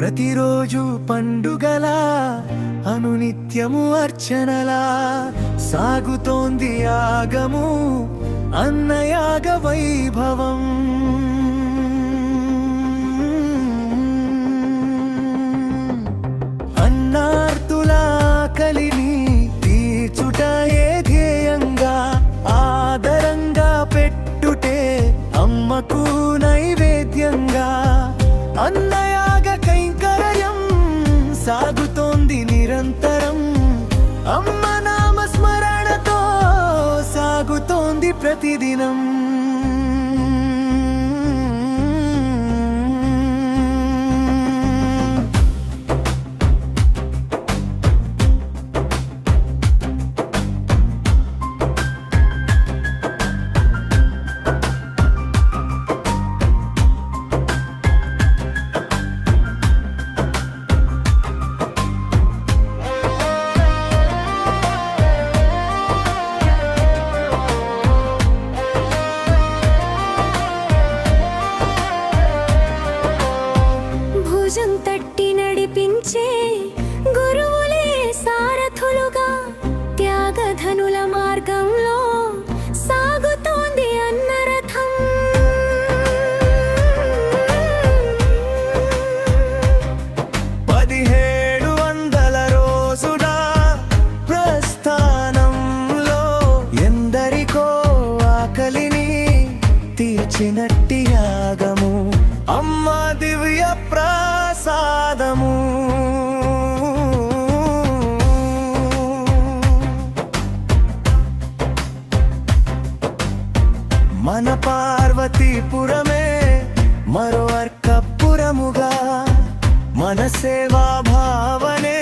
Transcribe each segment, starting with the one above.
ప్రతిరోజు పండుగలా అనునిత్యము అర్చనలా సాగుతోంది యాగము అన్నయాగ వైభవం. అన్నార్తుల ఆకలిని తీర్చుటయే ధ్యేయంగా ఆదరంగా పెట్టుటే అమ్మకు నైవేద్యంగా అన్నయాగ కైంకర్యం సాగుతోంది నిరంతరం. అమ్మ నామ స్మరణతో సాగుతోంది ప్రతిదినం. భుజం తట్టి నడిపించే గురువులే సారథులుగా త్యాగధనుల మార్గంలో సాగుతోంది అన్నరథం. 1700 రోజుల ప్రస్థానంలో ఎందరికో ఆకలిని తీర్చినట్టి యాగము అమ్మ దివ్య ప్రసాదము. మన పార్వతీపురమే మరో అర్కపురముగా మన సేవా భావనే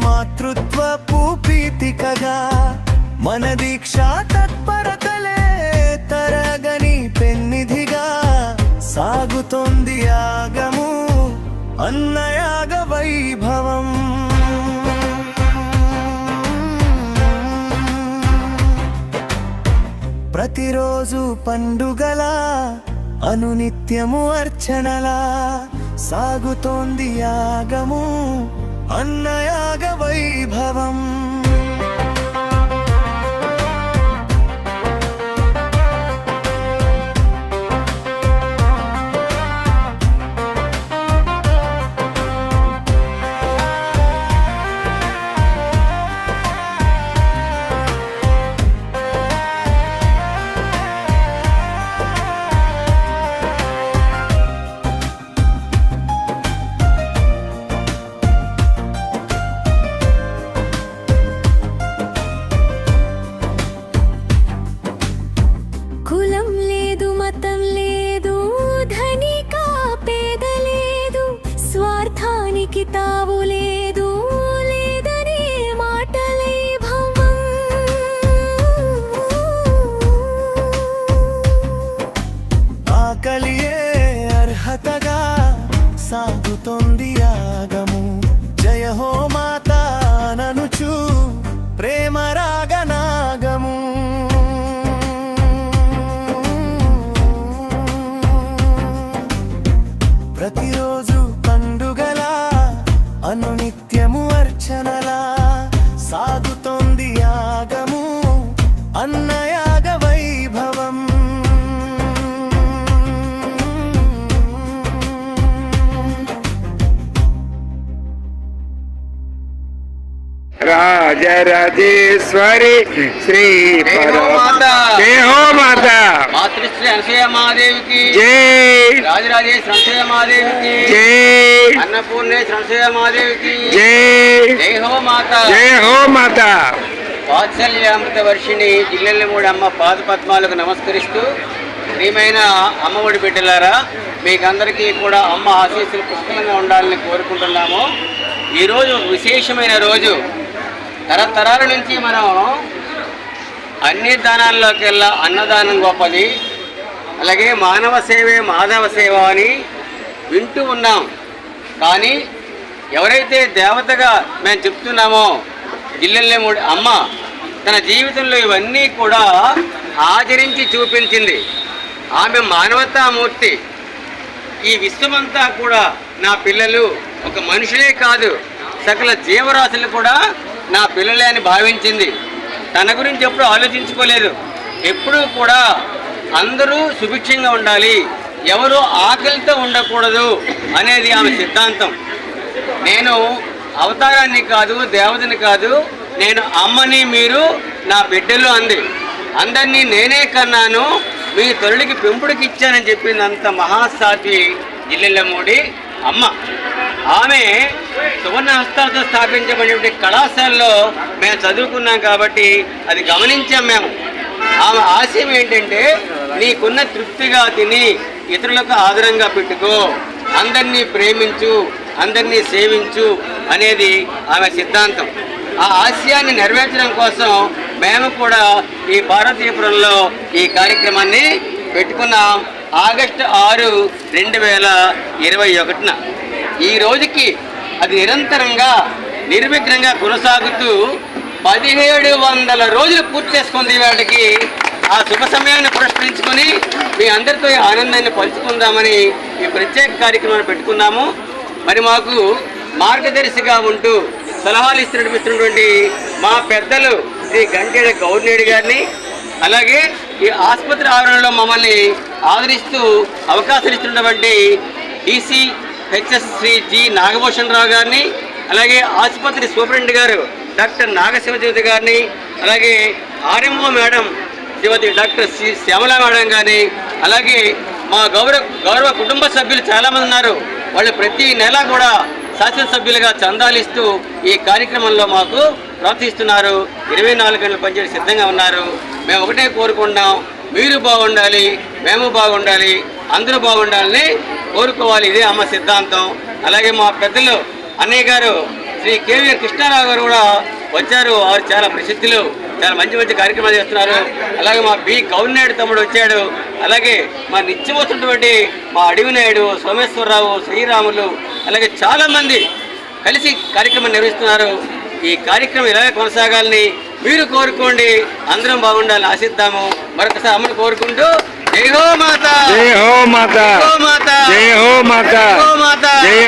మాతృత్వపు పీతికగా మన దీక్షా తత్పరతలే తరగని పెన్నిధిగా సాగుతోంది యాగము అన్నయాగ వైభవం. ప్రతిరోజు పండుగలా అనునిత్యము అర్చనలా సాగుతోంది యాగము అన్నయాగ వైభవం. కులం లేదు, మతం లేదు, ధనిక పేద లేదు, స్వార్థానికి తావు లేదు, లేదనే మాటలే భవం. ఆకలియే అర్హతగా సాగుతోంది యాగము జయ హో మాతా ననుచు ప్రేమ రాగనాగము. ప్రతిరోజు పండుగలా అనునిత్యము అర్చనలా సాగుతోంది యాగము అన్నయాగ వైభవం. రాజరాజేశ్వరి శ్రీ జయ హో మాతా మాతృశ్రీ అనసూయ మహాదేవికి జై, రాజరాజేశ్వరి అనసూయ మహాదేవికి జై, అన్నపూర్ణేశ్వరి అనసూయ మహాదేవికి జై, జై హో మాతా. జయ హో మాతా. వాత్సల్యామృత వర్షిణి జిల్లెళ్ళమూడి అమ్మ పాద పద్మాలకు నమస్కరిస్తూ, ప్రియమైన అమ్మఒడి బిడ్డలారా, మీకందరికీ కూడా అమ్మ ఆశీస్సులు పుష్కలంగా ఉండాలని కోరుకుంటున్నాము. ఈరోజు విశేషమైన రోజు. తరతరాల నుంచి మనం అన్ని దానాల్లోకెల్లా అన్నదానం గొప్పది, అలాగే మానవ సేవే మాధవ సేవ అని వింటూ ఉన్నాం. కానీ ఎవరైతే దేవతగా మేము చెప్తున్నామో జిల్లెళ్ళమూడి అమ్మ తన జీవితంలో ఇవన్నీ కూడా ఆచరించి చూపించింది. ఆమె మానవతామూర్తి. ఈ విశ్వమంతా కూడా నా పిల్లలు, ఒక మనుషులే కాదు సకల జీవరాశులు కూడా నా పిల్లలే అని భావించింది. తన గురించి ఎప్పుడు ఆలోచించుకోలేదు. ఎప్పుడూ కూడా అందరూ సుభిక్షంగా ఉండాలి, ఎవరు ఆకలితో ఉండకూడదు అనేది ఆమె సిద్ధాంతం. నేను అవతారాన్ని కాదు, దేవతని కాదు, నేను అమ్మని, మీరు నా బిడ్డలు అంది. అందరినీ నేనే కన్నాను, మీ తల్లికి పెంపుడికి ఇచ్చానని చెప్పింది అంత మహాసాధ్వి జిల్లెళ్ళమూడి అమ్మ. ఆమె సువర్ణ హస్తాలతో స్థాపించబడిన కళాశాలలో మేము చదువుకున్నాం కాబట్టి అది గమనించాం మేము. ఆమె ఆశయం ఏంటంటే నీకున్న తృప్తిగా తిని ఇతరులకు ఆదరంగా పెట్టుకో, అందరినీ ప్రేమించు, అందరినీ సేవించు అనేది ఆమె సిద్ధాంతం. ఆ ఆశయాన్ని నెరవేర్చడం కోసం మేము కూడా ఈ భారతీయపురంలో ఈ కార్యక్రమాన్ని పెట్టుకున్నాం. ఆగస్టు 6, 2021 ఈ రోజుకి అది నిరంతరంగా నిర్విఘ్నంగా కొనసాగుతూ 1700 రోజులు పూర్తి చేసుకుంది. వాటికి ఆ శుభ సమయాన్ని పురస్కరించుకొని మీ అందరితో ఈ ఆనందాన్ని పంచుకుందామని ఈ ప్రత్యేక కార్యక్రమాన్ని పెట్టుకున్నాము. మరి మాకు మార్గదర్శిగా ఉంటూ సలహాలు నడిపిస్తున్నటువంటి మా పెద్దలు శ్రీ గంటేడ గౌర్నేడి గారిని, అలాగే ఈ ఆసుపత్రి ఆవరణలో మమ్మల్ని ఆదరిస్తూ అవకాశం ఇస్తున్నటువంటి DC HS Shri G Nagabhushan Rao గారిని, అలాగే ఆసుపత్రి సూపరింటెండెంట్ గారు డాక్టర్ నాగశివజ్యోతి గారిని, అలాగే RMO madam Shrimati doctor C Shyamala madam గారిని, అలాగే మా గౌరవ కుటుంబ సభ్యులు చాలామంది ఉన్నారు. వాళ్ళు ప్రతి నెల కూడా శాసనసభ్యులుగా చందాలు ఇస్తూ ఈ కార్యక్రమంలో మాకు ప్రోత్సహిస్తున్నారు. 24 గంటలు పనిచేసి సిద్ధంగా ఉన్నారు. మేము ఒకటే కోరుకుంటాం, మీరు బాగుండాలి, మేము బాగుండాలి, అందరూ బాగుండాలని కోరుకోవాలి. ఇదే అమ్మ సిద్ధాంతం. అలాగే మా పెద్దలు అన్నయ్య గారు శ్రీ కేవీ కృష్ణారావు గారు కూడా వచ్చారు. వారు చాలా ప్రసిద్ధులు, చాలా మంచి మంచి కార్యక్రమాలు చేస్తున్నారు. అలాగే మా బి గౌర్నాయుడు తమ్ముడు వచ్చాడు. అలాగే మా నిత్యం వస్తున్నటువంటి మా అడవినాయుడు, సోమేశ్వరరావు, శ్రీరాములు, అలాగే చాలామంది కలిసి కార్యక్రమం నిర్వహిస్తున్నారు. ఈ కార్యక్రమం ఇలాగే కొనసాగాలని మీరు కోరుకోండి, అందరం బాగుండాలని ఆశిద్దాము. మరొకసారి అమ్మను కోరుకుంటూ జై హో మాతా, జై హో మాతా, జై హో మాతా, జై హో మాతా, జై హో మాతా. జై